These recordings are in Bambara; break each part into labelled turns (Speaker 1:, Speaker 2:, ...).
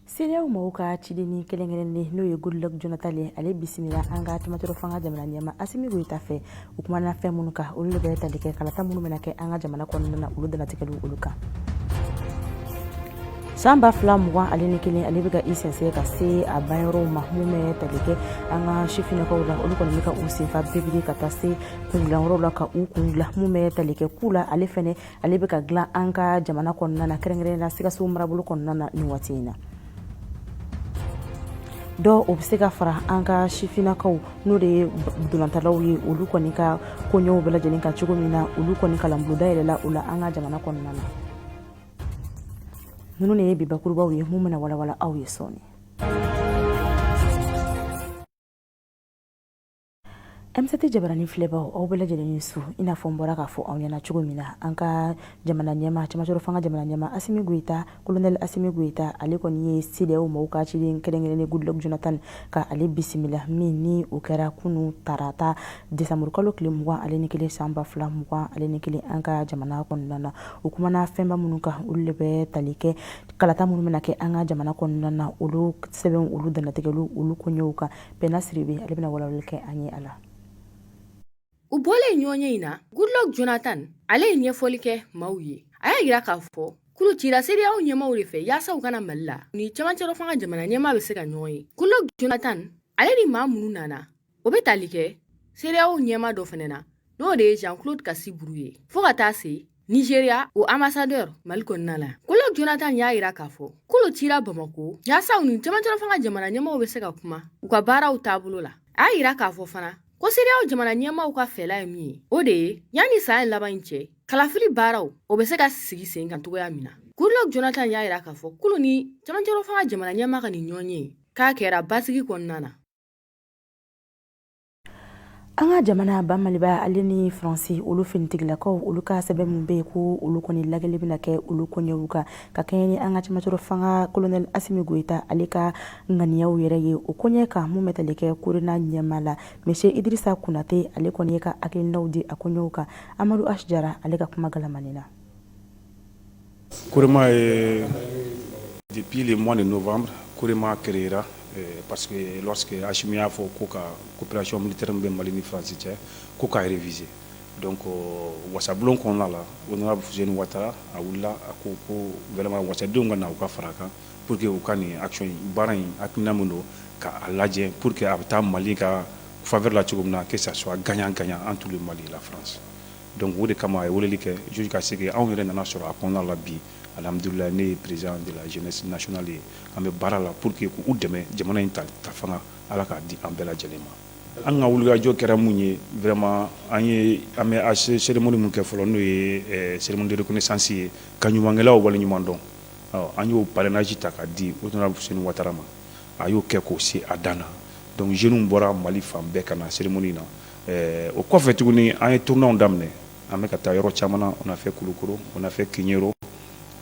Speaker 1: Siriyaw mɔgɔw ka cideni kelen-kelenni n'o ye Goodluck Jonathan ye ale bisimila an ka Tɛmatɔrɔ fanga jamana ɲɛma Asimi Goyita fɛ u kumana fɛn minnu kan olu de bɛ tali kɛ kalata minnu bɛna kɛ an ka jamana kɔnɔna na olu danatigɛliw olu kan. San 2021 ale bɛ ka i sɛnsɛn ka se a banyɔrɔw ma mun bɛ tali kɛ an ka sifinnakaw la olu kɔni bɛ ka u senfa bibiri ka taa se kundilan la ka u kundila mun bɛ tali kɛ k'u la ale fɛnɛ ale bɛ ka dilan an ka jamana kɔnɔna na kɛrɛnkɛrɛnnenya Sikaso marabolo kɔnɔna na nin waati in na. Dɔw o bɛ se ka fara an ka sifinnakaw n'o de ye dolantalaw ye olu kɔni ka koɲɛw bɛɛ lajɛlen kan cogo min na olu kɔni kalanbulon dayɛlɛla o la an ka jamana kɔnɔna na. Ninnu de ye bi bakurubaw ye mun bɛna walawala aw ye sɔɔni. M7 Jabarani filɛbaw aw bɛɛ lajɛlen ni su i n'a fɔ n bɔra k'a fɔ aw ɲɛna cogo min na an ka jamana ɲɛma Tɛmatɔrɔ fanga jamana ɲɛma Asimi Goyita colonel Asimi Goyita ale kɔni ye CEDEAO mɔgɔw ka ciden kelen-kelenni Goodluck Jonathan ka ale bisimila min ni o kɛra kunu tarata décembre kalo tile 21 san 2021 an ka jamana kɔnɔna na o kumana fɛnba minnu kan olu de bɛ tali kɛ kalata minnu bɛna kɛ an ka jamana kɔnɔna na olu sɛbɛn olu danatigɛliw olu koɲɛw kan Pɛna Siribe ale bɛna walawalali kɛ an ye a la.
Speaker 2: U bɔlen ɲɔgɔn in na Goodluck Jonathan ale ye ɲɛfɔli kɛ maaw ye a y'a yira k'a fɔ kulu cira CEDEAO ɲɛmaw de fɛ yaasa u kana Mali la ni Tɛmatɔrɔ fanga jamana ɲɛma bɛ se ka ɲɔgɔn ye. Goodluck Jonathan ale ni maa minnu nana o bɛ tali kɛ CEDEAO ɲɛma dɔ fɛnɛ na n'o de ye Jean-Claude Kassiburu ye fo ka taa se Nigeria o ambassadeur Mali kɔnɔna la. Goodluck Jonathan y'a yira k'a fɔ kulu cira Bamako yaasa u ni Tɛmatɔrɔ fanga jamana ɲɛmaw bɛ se ka kuma u ka baaraw taabolo la. A y'a yira k'a fɔ fana ko CEDEAO jamana ɲɛmaw ka fɛla ye min ye o de ye yanni san laban in cɛ kalafili baaraw o bɛ se ka sigi sen kan cogoya min na. Goodluck Jonathan y'a yira k'a fɔ kulu ni Tɛmatɔrɔ fanga jamana ɲɛma ka ni ɲɔgɔn ye k'a kɛra basigi kɔnɔna na.
Speaker 1: An ka jamana banmaliba ale ni Faransi olu finitigilakaw olu ka sɛbɛn mun bɛ yen ko olu kɔni lagɛli bɛna kɛ olu koɲɛw kan ka kɛɲɛ ni an ka Tɛmatɔrɔ fanga colonel Asimi Goyita ale ka ŋaniyaw yɛrɛ ye o koɲɛ kan mun bɛ tali kɛ Corona ɲɛma la monsieur Idrissa Konate ale kɔni ye ka hakilinaw di a koɲɛw kan Amadou H Jara ale ka kuma galamani na.
Speaker 3: Corona depuis le mois de novembre Corona créera parce que lorsque Hachimi y'a fɔ ko ka coopération militaire min bɛ Mali ni France cɛ ko ka réviser donc wasabulon kɔnɔna la honorable Fuseni Ouattara a wulila a ko vraiment wasadenw ka na u ka fara kan pour que u ka nin action baara in hakilina min don k'a lajɛ pour que a bɛ taa Mali ka faveur la cogo min na que ça soit gagnant-gagnant entre le Mali et la France donc o de kama a ye weleli kɛ jusqu'à ce que anw yɛrɛ nana sɔrɔ a kɔnɔna la bi alhamdulillah ne ye président de la jeunesse nationale ye an bɛ baara la pour que k'u dɛmɛ jamana in ta fanga ala k'a di an bɛɛ lajɛlen ma an ka wulikajɔ kɛra mun ye vraiment an bɛ cérémonie mun kɛ fɔlɔ n'o ye cérémonie de reconnaissance ye ka ɲumankɛlaw waleɲuman dɔn an y'o parrainage ta k'a di honorable Fuseni Ouattara ma a y'o kɛ k'o se a dan na donc jeunes bɔra Mali fan bɛɛ ka na cérémonie na o kɔfɛ tuguni an ye tournant daminɛ an bɛ ka taa yɔrɔ caman na on a fait Kulukoro on a fait Kiɲero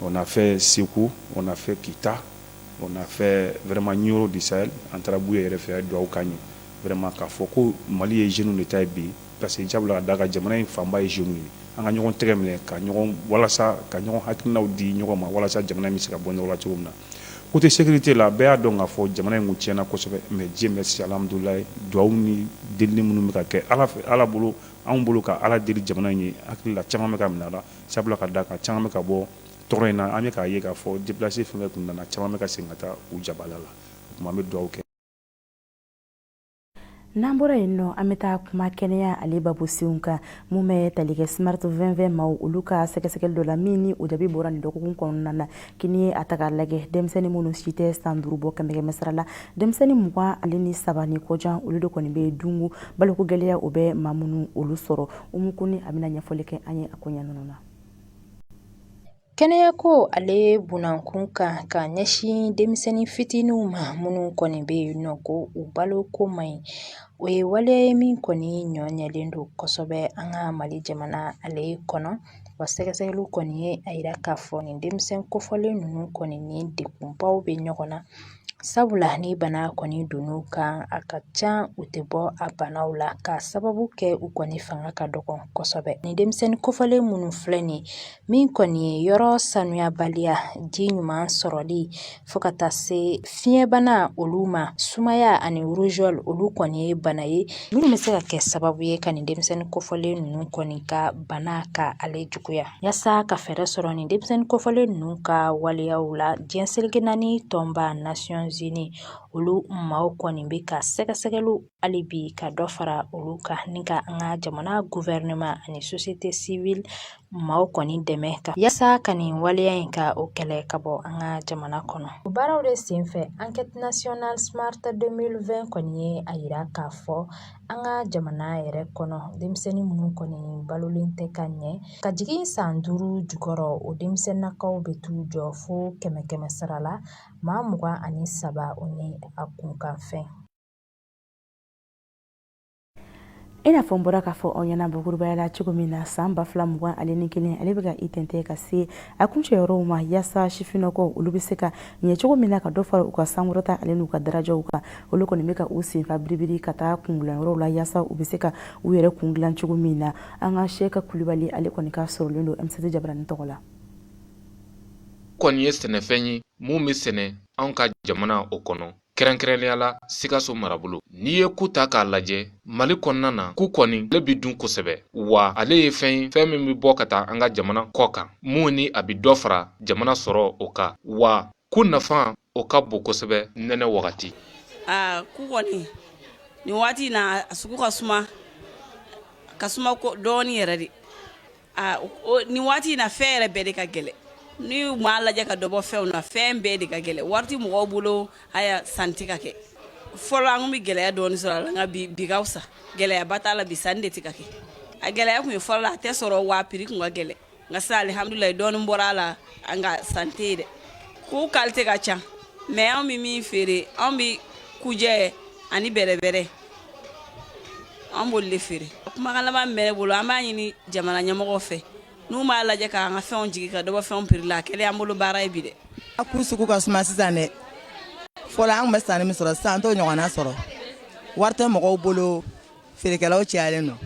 Speaker 3: on a fait Sékou, on a fait Kita, on a fait vraiment Nioro du Sahel, en Tarabouye yɛrɛ fɛ duwawu k'an ye vraiment k'a fɔ ko Mali ye jeunes de ta ye bi parce que jabula daga jamana in fanba ye jeunes ye an ka ɲɔgɔn tɛgɛ minɛ ka ɲɔgɔn walasa ka ɲɔgɔn hakilinaw di ɲɔgɔn ma walasa jamana in bɛ se ka bɔ ɲɔgɔn la cogo min na côté sécurité la bɛɛ y'a dɔn k'a fɔ jamana in kun tiɲɛna kosɛbɛ mais Dieu merci alhamdulilayi duwawu ni delili minnu bɛ ka kɛ ala fɛ ala bolo anw bolo ka ala deli jamana in ye hakili la caman bɛ ka minɛ a la sabula ka da kan caman bɛ ka bɔ tɔɔrɔ in na an bɛ k'a ye k'a fɔ déplacé fɛn fɛn kun nana caman bɛ ka segin ka taa u jabala la o tuma an bɛ duwawu kɛ.
Speaker 1: N'an bɔra yen nɔ an bɛ taa kuma kɛnɛya ale babusenw kan mun bɛ tali kɛ Smart 2020 maaw olu ka sɛgɛsɛgɛli dɔ la min ni o jaabi bɔra nin dɔgɔkun kɔnɔna na kini ye a ta k'a lajɛ denmisɛnnin minnu si tɛ san 5 bɔ kɛmɛ sara la denmisɛnnin 23 ni kɔjan olu de kɔni bɛ dungu baloko gɛlɛya o bɛ maa minnu olu sɔrɔ umukuni a bɛna ɲɛfɔli kɛ an ye a ko ɲɛ ninnu na.
Speaker 4: Kɛnɛyako ale bunankun kan ka ɲɛsin denmisɛnnin fitininw ma minnu kɔni bɛ yen nɔ ko u baloko man ɲi o ye waleya min kɔni ɲɔɲɛlen don kosɛbɛ an ka Mali jamana ale kɔnɔ wa sɛgɛsɛgɛliw kɔni ye a yira k'a fɔ nin denmisɛn kofɔlen ninnu kɔni ni degunbaw bɛ ɲɔgɔn na sabula ni bana kɔni donu kan a ka ca u tɛ bɔ a banaw la ka sababu kɛ u kɔni fanga ka dɔgɔ kosɛbɛ. Ni denmisɛnnin kofɔlen minnu filɛ ni min kɔni ye yɔrɔ sanuyabaliya, ji ɲuman sɔrɔli fo ka taa se fiɲɛbana olu ma, sumaya ani rougeole olu kɔni ye bana ye minnu bɛ se ka kɛ sababu ye ka ni denmisɛnnin kofɔlen ninnu kɔni ka bana ka ale juguya. Yasa ka fɛɛrɛ sɔrɔ ni denmisɛnnin kofɔlen ninnu ka waleyaw la, diɲɛ seleke naani tɔnba Nations Unies olu maaw kɔni bɛ ka sɛgɛsɛgɛliw hali bi ka dɔ fara olu kan ni ka an ka jamana gouvernement ani société civile maaw kɔni dɛmɛ ka yasa ka nin waleya in ka o kɛlɛ ka bɔ an ka jamana kɔnɔ. O baaraw de senfɛ enquête nationale smart 2020 kɔni ye a yira k'a fɔ an ka jamana yɛrɛ kɔnɔ denmisɛnnin minnu kɔni balolen tɛ ka ɲɛ ka jigin san 5 jukɔrɔ, o denmisɛnninnakaw bɛ t'u jɔ fo 100 sara la, maa 23 o ni a kunkanfɛn.
Speaker 1: I n'a fɔ n bɔra k'a fɔ aw ɲɛna bakurubaya la cogo min na, san 2021 ale bɛ ka i tɛntɛ ka se a kuncɛyɔrɔw ma yaasa sifinnakaw olu bɛ se ka ɲɛ cogo min na ka dɔ fara u ka sankɔrɔta ale n'u ka darajaw kan. Olu kɔni bɛ ka u senfa biribiri ka taa kungilayɔrɔw la yaasa u bɛ se ka u yɛrɛ kun dilan cogo min na. An ka Seka Kulibali ale kɔni ka sɔrɔlen don MCT Jabaranin tɔgɔ la.
Speaker 5: Kɔni ye sɛnɛfɛn ye mun bɛ sɛnɛ anw ka jamana o kɔnɔ, kɛrɛnkɛrɛnnenya la Sikaso marabolo. N'i ye ku ta k'a lajɛ, Mali kɔnɔna na ku kɔni ale bɛ dun kosɛbɛ, wa ale ye fɛn min bɛ bɔ ka taa an ka jamana kɔ kan, mun ni a bɛ dɔ fara jamana sɔrɔ o kan, wa ku nafa o ka bon kosɛbɛ nɛnɛ wagati.
Speaker 6: Ku kɔni nin waati na a sugu ka suma dɔɔni yɛrɛ de. Nin waati na fɛn yɛrɛ bɛɛ de ka gɛlɛ. Ni m'a lajɛ ka dɔbɔ fɛnw na, fɛn bɛɛ de ka gɛlɛ. Wariti mɔgɔw bolo haya santi ka kɛ. Fɔlɔ an bɛ gɛlɛya dɔɔni sɔrɔ a la, nka bi ka fisa. Gɛlɛyaba t'a la, bi sanni de tɛ ka kɛ. A gɛlɛya kun ye fɔlɔ la, a tɛ sɔrɔ wa prix kun ka gɛlɛ. Nka sisan alihamudulayi dɔɔni bɔra a la, an ka santé ye dɛ. Ku qualité ka ca, mais anw bɛ min feere, anw bɛ kujɛ ani bɛrɛbɛrɛ. An b'olu de feere. Kumakan laban min bɛ ne bolo, an b'a ɲini jamana ɲɛmɔgɔw fɛ. N'u m'a lajɛ k'an ka fɛnw jigi ka dɔbɔ fɛnw prix la, kɛlɛ an bolo baara ye bi dɛ.
Speaker 7: A ku sugu ka suma sisan dɛ. Fɔlɔ an bɛ sanni min sɔrɔ sisan t'o ɲɔgɔnna sɔrɔ. Wari tɛ mɔgɔw bolo, feerekɛlaw cayalen don.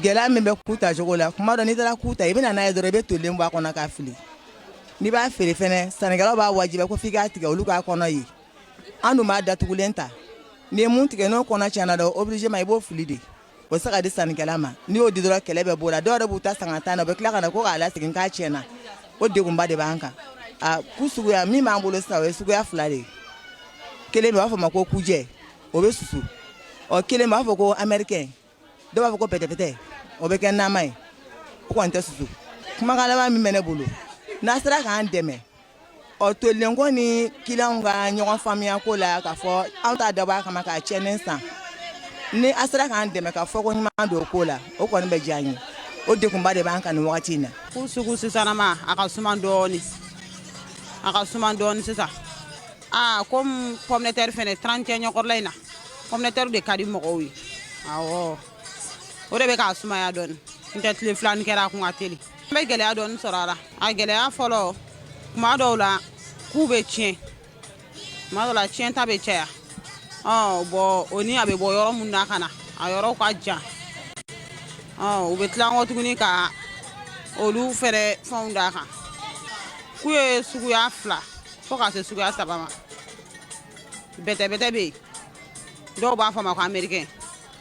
Speaker 7: Gɛlɛya min bɛ ku ta cogo la, kuma dɔ n'i taara ku ta i bɛ na n'a ye dɔrɔn i bɛ tolen bɔ a kɔnɔ k'a fili. N'i b'a feere fɛnɛ, sannikɛlaw b'a wajibiya ko f'i k'a tigɛ olu k'a kɔnɔ ye. An dun b'a datugulen ta. N'i ye mun tigɛ n'o kɔnɔ tiɲɛna dɔrɔn obligé ma i b'o fili de. O se ka di sannikɛla ma. N'i y'o di dɔrɔn kɛlɛ bɛ b'o la. Dɔw yɛrɛ b'u ta san ka taa na, u bɛ tila ka na ko k'a lasegin k'a tiɲɛna. O degunba de b'an kan. Ku suguya min b'an bolo sisan o ye suguya 2 de ye. Kelen bɛ u b'a fɔ ma ko kujɛ, o bɛ susu. Kelen b'a fɔ ko américain, dɔw b'a fɔ ko pɛtɛpɛtɛ, o bɛ kɛ nama ye. O kɔni tɛ susu. Kumakan laban min bɛ ne bolo, n'a sera k'an dɛmɛ, tolilen ko ni clients ka ɲɔgɔn faamuya ko la k'a fɔ anw t'a dabɔ a kama k'a tiɲɛnen san. Ni a sera k'an dɛmɛ ka fɔ ko ɲuman don o ko la, o kɔni bɛ diya n ye. O degunba de b'an kan nin wagati in na.
Speaker 8: Ku sugu sisanama a ka suma dɔɔni. A ka suma dɔɔni sisan. Comme pomme de terre fɛnɛ 31 ɲɔgɔnla in na. Pomme de terre de ka di mɔgɔw ye. Awɔ. O de bɛ k'a sumaya dɔɔni. N tɛ tile filani kɛra a kun ka teli. N bɛ gɛlɛya dɔɔni sɔrɔ a la. A gɛlɛya fɔlɔ, kuma dɔw la, ku bɛ tiɲɛ. Kuma dɔw la tiɲɛ ta bɛ caya. Bon o ni a bɛ bɔ yɔrɔ mun na ka na, a yɔrɔw ka jan. U bɛ tila kɔ tuguni ka olu fɛnɛ fɛnw d'a kan. Ku ye suguya 2 fo ka se suguya 3 ma. Bɛtɛbɛtɛ bɛ yen. Dɔw b'a fɔ ma ko américain,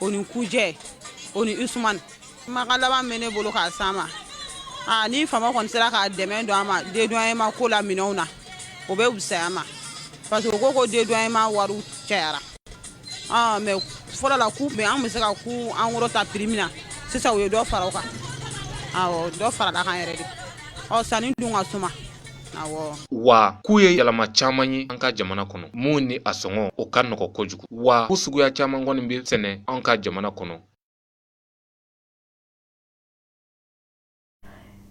Speaker 8: o ni kujɛ, o ni usman. Kumakan laban bɛ ne bolo k'a s'a ma. Ni fama kɔni sera ka dɛmɛ don a ma dédouanement ko la minɛnw na, o bɛ fisaya ma. Parce que ko dédouanement wariw cayara. Mais fɔlɔ la ku bɛ an bɛ se ka ku en gros ta prix min na, sisan u ye dɔ fara o kan. Awɔ, dɔ farala kan yɛrɛ de. Sanni dun ka suma.
Speaker 5: Wa ku ye yɛlɛma caman ye an ka jamana kɔnɔ, mun ni a sɔngɔ o ka nɔgɔ kojugu. Wa ku suguya caman kɔni bɛ sɛnɛ an ka jamana kɔnɔ.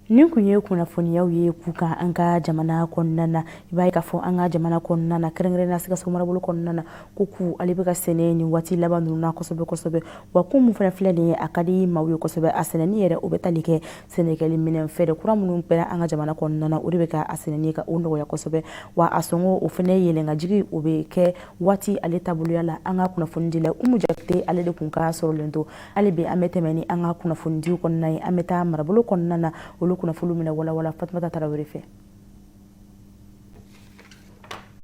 Speaker 1: Nin kun ye kunnafoniyaw ye k'u kan an ka jamana kɔnɔna na i b'a ye k'a fɔ an ka jamana kɔnɔna na kɛrɛnkɛrɛnnenya Sikaso marabolo kɔnɔna na ko k'u ale bɛ ka sɛnɛ nin waati laban ninnu na kosɛbɛ kosɛbɛ wa ko mun fana filɛ nin ye a ka di maaw ye kosɛbɛ a sɛnɛni yɛrɛ o bɛ tali kɛ sɛnɛkɛli minɛn feere kura minnu bɛɛ an ka jamana kɔnɔna na o de bɛ ka a sɛnɛni ka o nɔgɔya kosɛbɛ wa a sɔngɔ o fana yɛlɛn ka jigin o bɛ kɛ waati ale taaboloya la an ka kunnafoni dila Umu Jakite ale de kun ka sɔrɔlen to hali bi an bɛ tɛmɛ ni an ka kunnafonidiw kɔnɔna ye an bɛ taa marabolo kɔnɔna na olu kunnafoni minɛ wala Fatumata Tarawele fɛ.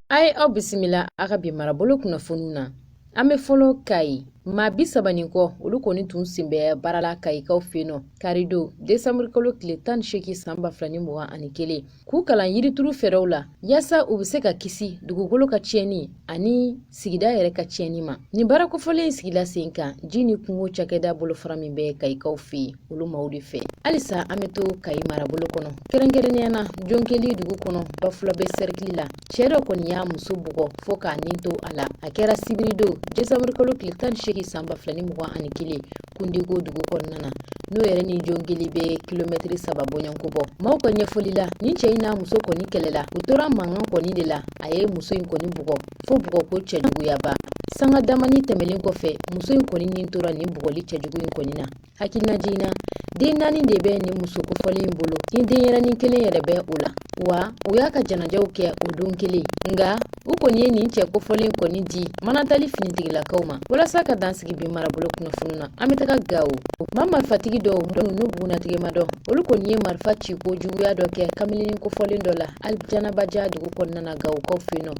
Speaker 9: A ye aw bisimila a ka bi marabolo kunnafoniw na an bɛ fɔlɔ Kayi maa 30 kɔ olu kɔni tun sen bɛ baara la Kayikaw fɛ yen nɔ karido décembre kalo tile 18 san 2021 k'u kalan yirituru fɛɛrɛw la yaasa u bɛ se ka kisi dugukolo ka tiɲɛni ani sigida yɛrɛ ka tiɲɛni ma nin baara kofɔlen in sigila sen kan ji ni kungo cakɛda bolofara min bɛ Kayikaw fɛ yen olu maaw de fɛ halisa an bɛ to Kayi marabolo kɔnɔ kɛrɛnkɛrɛnnenya na jonkeli dugu kɔnɔ bafula bɛ cercle la cɛ dɔ kɔni y'a muso bugɔ fo k'a nin to a la a kɛra sibirido décembre kalo tile 18 san 2021 Kundigo dugu kɔnɔna na n'o yɛrɛ ni jonkeli bɛ kilomɛtiri 3 bɔɲɔnko bɔ maaw ka ɲɛfɔli la ni cɛ in n'a muso kɔni kɛlɛla u tora mankan kɔni de la a ye muso in kɔni bugɔ fo bugɔko cɛjuguyaba sanga damani tɛmɛlen kɔfɛ muso in kɔni nin tora nin bugɔli cɛjugu in kɔni na hakilina jiginna den 4 de bɛ nin muso kofɔlen in bolo ni denyɛrɛnin kelen yɛrɛ bɛ o la wa u y'a ka janajaw kɛ o don kelen nga u kɔni ye nin cɛ kofɔlen kɔni di manatali finitigilakaw ma walasa ka dansigi bi marabolo kunnafoni na an bɛ taga Gawo maa marifatigi dɔw n'u bugunatigɛ ma dɔn olu kɔni ye marifa ci ko juguya dɔ kɛ kamalenin kofɔlen dɔ la Aljanabaja dugu kɔnɔna na Gawokaw fɛ yen nɔ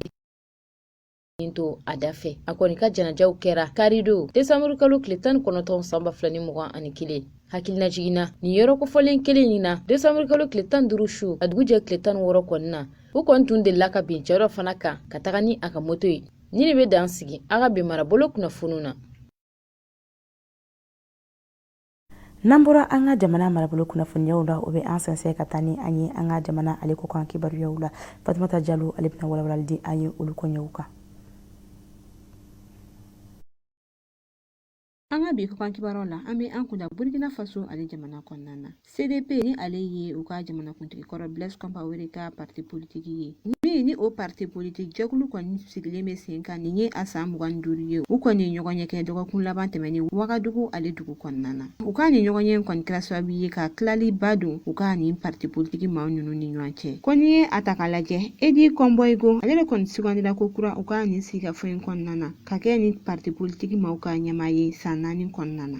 Speaker 9: to a da fɛ a kɔni ka janajaw kɛra karido décembre kalo tile 19 san 2021 hakilina jiginna nin yɔrɔ kofɔlen kelen in na décembre kalo tile 15 su a dugu jɛ tile 16 kɔni na u kɔni tun delila ka bin cɛ dɔ fana kan ka taga ni a ka moto ye ni de bɛ dan sigi a ka bi marabolo kunnafoniw na.
Speaker 1: N'an bɔra an ka jamana marabolo kunnafoniyaw la o bɛ an sɛnsɛn ka taa ni an ye an ka jamana ale ko kan kibaruyaw la Fatumata Jalo ale bɛna walawalali di an ye olu kɔɲɛw kan.
Speaker 10: An ka bi ko kan kibaruyaw la an bɛ an kunda Burkina Faso ale jamana kɔnɔna na CDP ni ale ye u ka jamana kuntigi kɔrɔ Blaise Compaoré ka parti politique ye min ni o parti politique jɛkulu kɔni sigilen bɛ sen kan nin ye a san 25 ye u kɔni ɲɔgɔn ɲɛ kɛ dɔgɔkun laban tɛmɛnen Wagadugu ale dugu kɔnɔna na u ka nin ɲɔgɔn ɲɛ kɔni kɛra sababu ye ka tilali ba don u ka nin parti politique maaw ninnu ni ɲɔgɔn cɛ ko ni ye a ta k'a lajɛ Edi Kɔnbɔyigo ale de kɔni sugandira ko kura u ka nin sigikafɔ in kɔnɔna na ka kɛ nin parti politique maaw ka ɲɛmaa ye san 4 kɔnɔna na.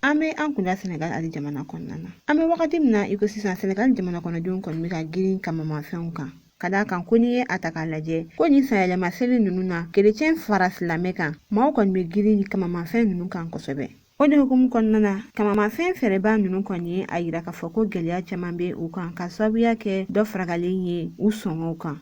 Speaker 10: An bɛ an kunda Senegal ale jamana kɔnɔna na an bɛ wagati min na i ko sisan Senegal jamana kɔnɔdenw kɔni bɛ ka girin kamamafɛnw kan ka d'a kan ko ni ye a ta k'a lajɛ ko nin sanyɛlɛma seli ninnu na kerecɛn fara silamɛ kan maaw kɔni bɛ girin kamamafɛn ninnu kan kosɛbɛ o de hukumu kɔnɔna na kamamafɛn fɛrɛba ninnu kɔni ye a yira k'a fɔ ko gɛlɛya caman bɛ u kan ka sababuya kɛ dɔ faragalen ye u sɔngɔw kan.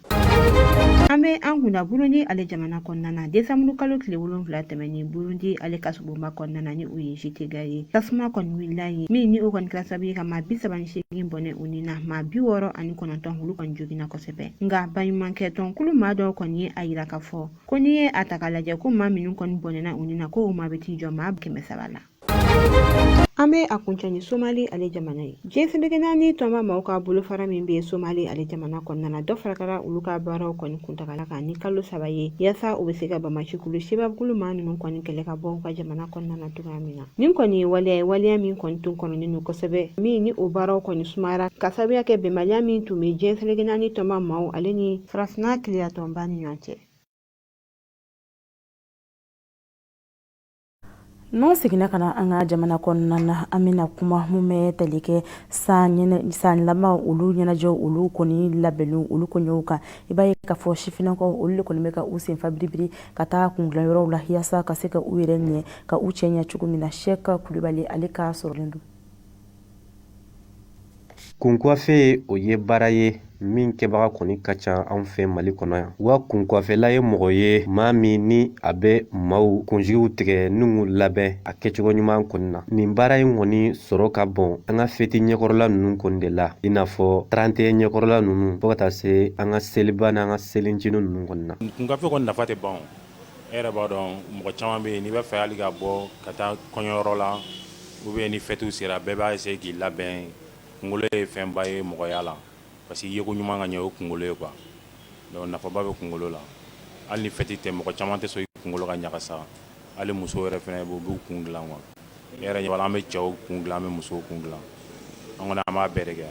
Speaker 10: An bɛ an kunda Burundi ale jamana kɔnɔna na décembre kalo tile 7 tɛmɛnen Burundi ale kasubonba kɔnɔna na ni o ye JTG ye tasuma kɔni wulila ye min ni o kɔni kɛra sababu ye ka maa 38 bɔnɛ u ni na maa 69 olu kɔni joginna kosɛbɛ nka baɲumankɛ tɔnkulu maa dɔw kɔni ye a yira k'a fɔ ko ni ye a ta k'a lajɛ ko maa minnu kɔni bɔnɛna u ni na ko o maa bɛ t'i jɔ maa 300 la. An bɛ a kuncɛ ni Somali ale jamana ye diɲɛseleke naani tɔnba maaw ka bolofara min bɛ Somali ale jamana kɔnɔna na dɔ farakara olu ka baaraw kɔni kuntagala kan ni kalo 3 ye yaasa u bɛ se ka Bamakulu sebabukulu maa ninnu kɔni kɛlɛ ka bɔ u ka jamana kɔnɔna na cogoya min na nin kɔni ye waleya min kɔni tun kɔnɔnen don kosɛbɛ min ni o baaraw kɔni sumayara ka sababuya kɛ bɛnbaliya min tun bɛ diɲɛseleke naani tɔnba maaw ale ni farafinna tiliya tɔnba ni ɲɔgɔn cɛ.
Speaker 1: N'o seginna ka na an ka jamana kɔnɔna na an bɛna kuma mun bɛ tali kɛ san laban olu ɲɛnajɛw olu kɔni labɛnniw olu kɔɲɔw kan i b'a ye k'a fɔ sifinnakaw olu de kɔni bɛ ka u senfa biribiri ka taa kungilan yɔrɔw la yaasa ka se ka u yɛrɛ ɲɛ ka u cɛ ɲɛ cogo min na Seka Kulibali ale ka sɔrɔlen don.
Speaker 11: Kunkwafe o ye baara ye min kɛbaga kɔni ka ca anw fɛ Mali kɔnɔ yan wa kunkwafela ye mɔgɔ ye maa min ni a bɛ maaw kunsigiw tigɛ n'u labɛn a kɛcogo ɲuman kɔni na nin baara in kɔni sɔrɔ ka bon an ka feti ɲɛkɔrɔla ninnu kɔni de la i n'a fɔ 31 ɲɛkɔrɔla ninnu fo ka taa se an ka seliba n'an ka selincini ninnu kɔni na.
Speaker 3: Kunkafe kɔni nafa tɛ ban e yɛrɛ b'a dɔn mɔgɔ caman bɛ yen n'i bɛ fɛ hali ka bɔ ka taa kɔɲɔyɔrɔ la ou bien ni fɛtiw sera bɛɛ b'a essayer k'i labɛn kunkolo ye fɛnba ye mɔgɔya la parce que yeko ɲuman ka ɲɛ o kunkolo ye quoi. Donc nafaba bɛ kunkolo la. Hali ni fɛti tɛ mɔgɔ caman tɛ sɔn i kunkolo ka ɲagasa. Hali muso yɛrɛ fɛnɛ b'u kun dilan quoi. Ne yɛrɛ ɲɛ b'a la an bɛ cɛw kun dilan an bɛ musow kun dilan. An kɔni an b'a bɛɛ de kɛ.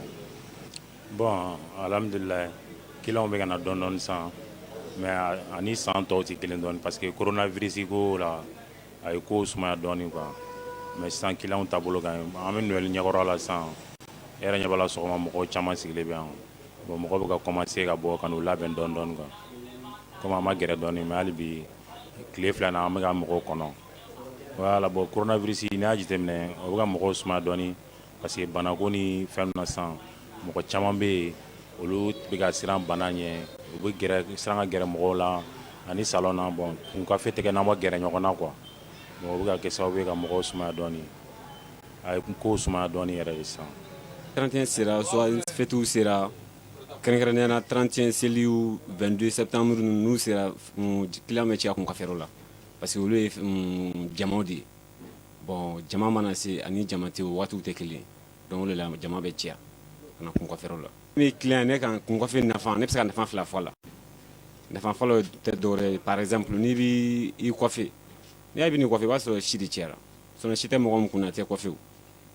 Speaker 3: Bon alhamdulilayi clients bɛ ka na dɔɔni dɔɔni san mais ani san tɔw tɛ kelen dɔɔni parce que coronavirus ko la a ye kow sumaya dɔɔni quoi. Mais sisan clients taabolo ka ɲi an bɛ Noël ɲɛkɔrɔ la sisan e yɛrɛ ɲɛ b'a la sɔgɔma mɔgɔw caman sigilen bɛ yan bon mɔgɔw bɛ ka commencer ka bɔ ka n'u labɛn dɔɔni dɔɔni quoi. Comme an ma gɛrɛ dɔɔni mais hali bi tile fila in na an bɛ ka mɔgɔw kɔnɔ. Voilà bon coronavirus n'i y'a jateminɛ o bɛ ka mɔgɔw sumaya dɔɔni parce que banako ni fɛn na sisan mɔgɔ caman bɛ yen olu bɛ ka siran bana ɲɛ u bɛ siran ka gɛrɛ mɔgɔw la ani salon na bon kunkafe tɛ kɛ n'an ma gɛrɛ ɲɔgɔn na quoi. Bon o bɛ ka kɛ sababu ye ka mɔgɔw sumaya dɔɔni a ye kow sumaya dɔɔni yɛrɛ de sisan.
Speaker 12: 31 sera soit fêtu sera kɛrɛnkɛrɛnnenya na 31 seliw 22 septembre n'u sera client bɛ caya kun kafɛrɛw la parce que olu ye jamaw de ye bon jama mana se ani jama tɛ o waatiw tɛ kelen donc o de la jama bɛ caya ka na kun kafɛrɛw la. Ne client ne kan kun kafɛ nafa ne bɛ se ka nafa fila fɔ a la nafa fɔlɔ tɛ dɔwɛrɛ ye par exemple n'i b'i kɔfɛ n'i y'a bɛ n'i kɔfɛ i b'a sɔrɔ si de cayara sinon si tɛ mɔgɔ min kunna tɛ kɔfɛ o.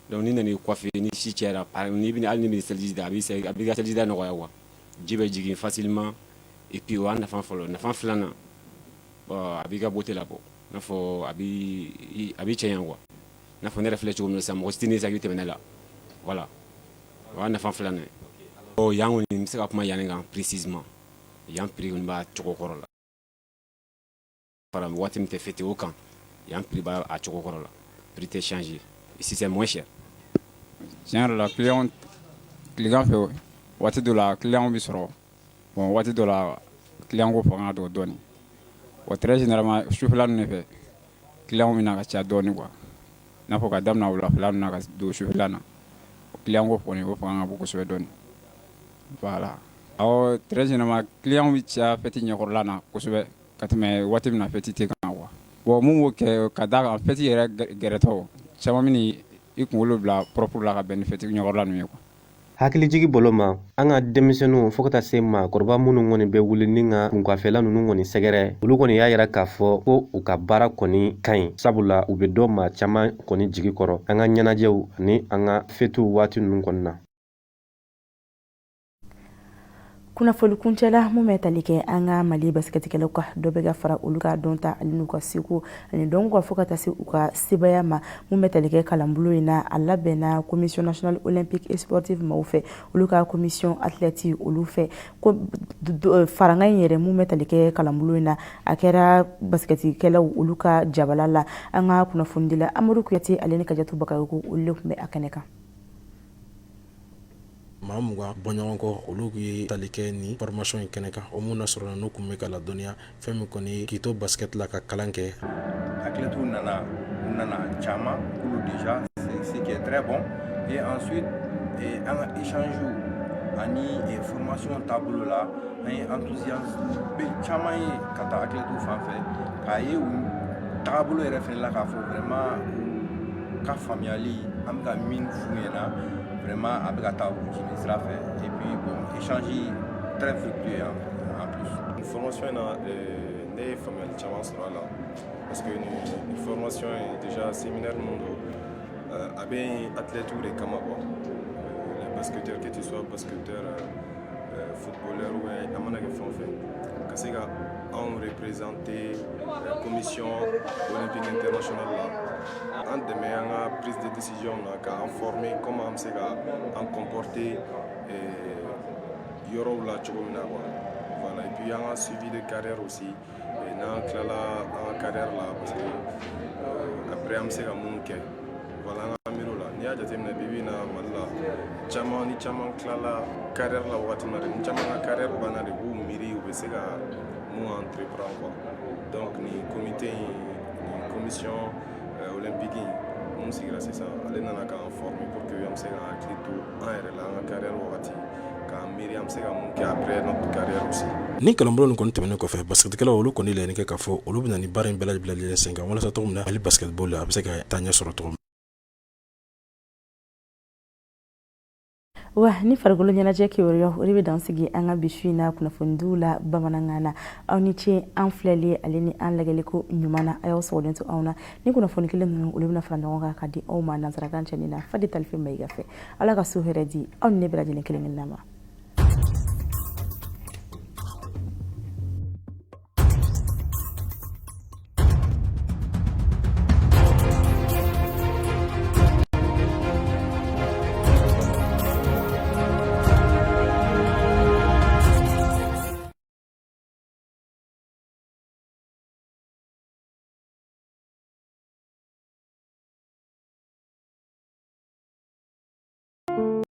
Speaker 12: Donc ni nana coiffé ni si cɛra ni bɛ hali ni bɛ seliji da a b'i ka seliji da nɔgɔya quoi ji bɛ jigin facilement et puis o y'a nafa fɔlɔ nafa filanan a b'i ka beauté labɔ i n'a fɔ a b'i cɛɲa quoi i n'a fɔ ne yɛrɛ filɛ cogo min na sisan mɔgɔ si tɛ ne sakili tɛmɛ ne la voilà o y'a nafa filanan ye. Bon yan kɔni n bɛ se ka kuma yanni kan précisément yan prix kɔni b'a cogo kɔrɔ la fara waati min tɛ fêté o kan yan prix b'a cogo kɔrɔ la prix tɛ changer ici c'est moins cher.
Speaker 13: Tiɲɛ yɛrɛ la tilegan fɛ waati dɔ la client bɛ sɔrɔ bon waati dɔ la client ko fanga dɔ dɔɔni wa très généralement sufɛla ninnu fɛ client bɛ na ka caya dɔɔni quoi n'a fɔ ka daminɛ wulafɛla ninnu na ka don sufɛla na client ko kɔni o fanga ka bon kosɛbɛ dɔɔni voilà awɔ très généralement client bɛ caya fêti ɲɛkɔrɔla na kosɛbɛ ka tɛmɛ waati min na fêti tɛ kan quoi bon mun b'o kɛ ka d'a kan fêti yɛrɛ gɛrɛtɔ caman bɛ i kunkolo bila propre la ka bɛn ni fêti ɲɛkɔrɔla ninnu ye quoi.
Speaker 11: Hakilijigi bolo ma an ka denmisɛnninw fo ka taa se maakɔrɔba minnu kɔni bɛ wuli ni ka kunkafɛla ninnu kɔni sɛgɛrɛ olu kɔni y'a yira k'a fɔ ko u ka baara kɔni ka ɲi sabula u bɛ dɔ maa caman kɔni jigi kɔrɔ an ka ɲɛnajɛw ani an ka fêtiw waati ninnu kɔni na.
Speaker 1: kunnafoni kuncɛla mun bɛ tali kɛ an ka mali basikɛtikɛlaw ka dɔ bɛ ka fara olu ka dɔn ta ani n'u ka seko ani dɔn ka fɔ ka taa se u ka sebaya ma mun bɛ tali kɛ kalanbolo in na a labɛnna commission nationale olympique et sportive maaw fɛ olu ka commission athlète olu fɛ ko faranga in yɛrɛ mun bɛ tali kɛ kalanbolo in na a kɛra basikɛtikɛlaw olu ka jabala la an ka kunnafoni dila Amadu Kuyate ale ni Kajatu Bakari ko olu de tun bɛ a kɛnɛ kan.
Speaker 14: maa mun ka bɔ ɲɔgɔn kɔ olu ye tali kɛ ni formation in kɛnɛ kan o mun na sɔrɔla n'u kun bɛ ka ladɔnniya fɛn min kɔni k'i to basket la ka kalan kɛ.
Speaker 15: Athlètes nana caman kulu déjà ce qui est très bon et ensuite an ka échange ani formation taabolo la an ye enthousiasme caman ye ka taa athlètes fan fɛ k'a ye taabolo yɛrɛ fɛnɛ la k'a fɔ vraiment ka faamuyali an bɛ ka min f'u ɲɛna vraiment a bɛ ka taa u jigin sira fɛ et puis bon échange très fructueux en plus.
Speaker 16: Formation in na ne ye faamuyali caman sɔrɔ a la parce que ni formation ye déjà séminaire ninnu don a bɛ athlètes de kama quoi les basketteurs que tu sois basketteur footballeur ou a mana kɛ fɛn o fɛn ka se ka anw représenter commission olympique internationale la an dɛmɛ an ka prise de décision na k'an former comment an bɛ se ka an comporter yɔrɔw la cogo min na quoi voilà et puis an ka suivi de carrière aussi n'an tilala an ka carrière la parce que après an bɛ se ka mun kɛ voilà an ka miiri o la n'i y'a jateminɛ bi bi in na Mali la ni caman tilala carrière la wagati min na ni caman ka carrière banna de b'u miiri u bɛ se ka mun entreprendre quoi donc ni comité in ni commission olympique in mun sigira sisan ale nana k'an former pour que an bɛ se ka hakili to an yɛrɛ la an ka carrière wagati k'an miiri an bɛ se ka mun kɛ après notre carrière aussi.
Speaker 14: Ni kalanbolo nin kɔni tɛmɛnen kɔfɛ basketkɛlaw olu kɔni laɲini kɛ k'a fɔ olu bɛna ni baara in bɛɛ lajɛlen sen kan walasa cogo min na Mali basketball a bɛ se ka taa ɲɛ sɔrɔ cogo min.
Speaker 1: wa ni fargolo ɲɛnajɛ kiwariyo o de bɛ dan sigi an ka bisu in na kunnafonidiw la bamanankan na aw ni ce an filɛli ale ni an lagɛliko ɲuman na a y'aw sɔgɔlen to anw na ni kunnafoni kelen ninnu olu bɛna fara ɲɔgɔn kan ka di aw ma nansarakan cɛnin na Fadi Talife Mayiga fɛ ala ka so hɛrɛ di aw ni ne bɛɛ lajɛlen kelen kelenna ma